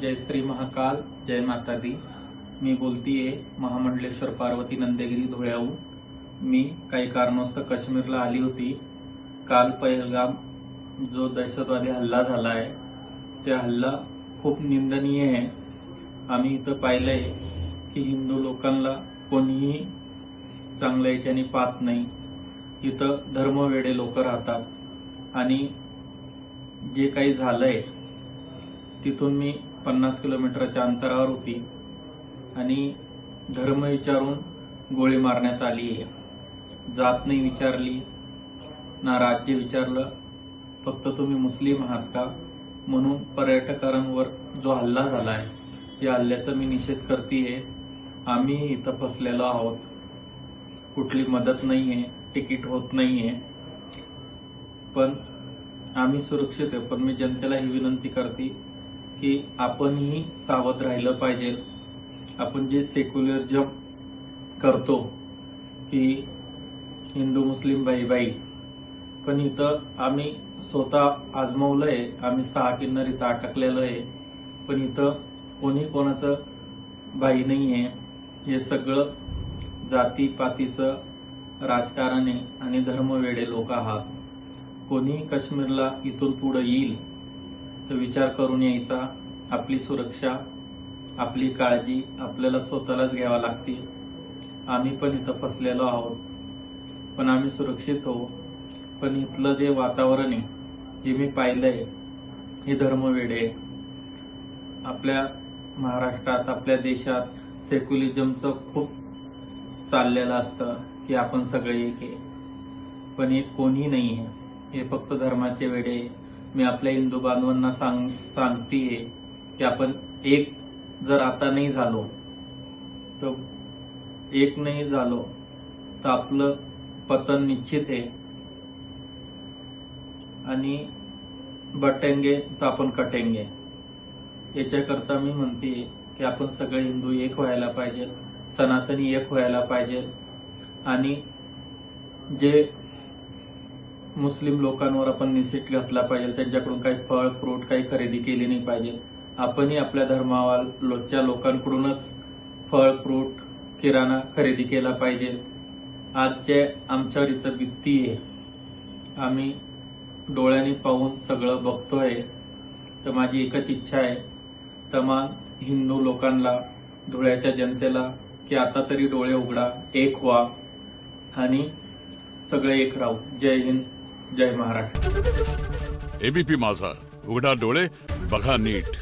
जय श्री महाकाल, जय माता दी। मी बोलतीये महामंडलेश्वर पार्वती नंदेगिरी धुळ्याहून। मी काही कारणास्तव काश्मीरला आली होती। काल पहलगाम जो दहशतवादी हल्ला झाला आहे त्या हल्ला खूप निंदनीय आहे। आम्ही इथं पाहिलंय की हिंदू लोकांना कोणीही चांगल्या याच्याने पाहत नाही। इथं धर्मवेडे लोक राहतात आणि जे काही झालंय तिथून मी 50 किलोमीटरच्या अंतरावर होती आणि धर्म विचारून गोळी मारण्यात आली आहे। जात नाही विचारली ना राज्य विचारलं, फक्त तुम्ही मुस्लिम आहात का म्हणून पर्यटकांवर जो हल्ला झाला आहे या हल्ल्याचा मी निषेध करतेय। आम्ही इथं फसलेलो आहोत, कुठली मदत नाहीये, तिकीट होत नाहीये, पण आम्ही सुरक्षित आहे। पण मी जनतेला ही विनंती करते की आपणही सावध राहिलं पाहिजे। आपण जे सेक्युलरिझम करतो की हिंदू मुस्लिम भाई भाई, पण इथं आम्ही स्वतः आजमावलंय। आम्ही 6 किन्नर इथं अटकलेलो आहे, पण इथं कोणी कोणाचं भाई नाहीये। हे सगळं जातीपातीचं राजकारण आहे आणि धर्मवेडे लोक आहात। कोणी काश्मीरला इथून पुढे येईल तर विचार करून यायचा। आपली सुरक्षा, आपली काळजी आपल्याला स्वतःलाच घ्यावा लागते। आम्ही पण इथं फसलेलो आहोत, पण आम्ही सुरक्षित हो। पण इथलं जे वातावरण आहे, जे मी पाहिलंय, हे धर्मवेडे आपल्या महाराष्ट्रात, आपल्या देशात सेक्युलरिझमचं खूप चाललेलं असतं की आपण सगळे एक आहे, पण एक कोणी नाही आहे। हे फक्त धर्माचे वेडे। मी आपल्या हिंदू बांधवांना सांगतेय की आपण एक जर आता नाही झालो तर आपलं पतन निश्चित आहे आणि बटेंगे तर आपण कटेंगे। याच्याकरता मी म्हणते की आपण सगळे हिंदू एक व्हायला पाहिजे, सनातनी एक व्हायला पाहिजे आणि जे मुस्लिम लोकांवर आपण निषेध घातला पाहिजे। त्यांच्याकडून काही फळ फ्रूट काही खरेदी केली नाही पाहिजे। आपणही आपल्या धर्माच्या लोकांकडूनच फळ फ्रूट किराणा खरेदी केला पाहिजे। आज जे आमच्यावर इथं भीती आहे, आम्ही डोळ्यांनी पाहून सगळं बघतोय, तर माझी एकच इच्छा आहे तमाम हिंदू लोकांना, धुळ्याच्या जनतेला की आता तरी डोळे उघडा, एक व्हा आणि सगळे एक राहू। जय हिंद, जय महाराष्ट्र। एबीपी माझा, उघडा डोळे बघा नीट।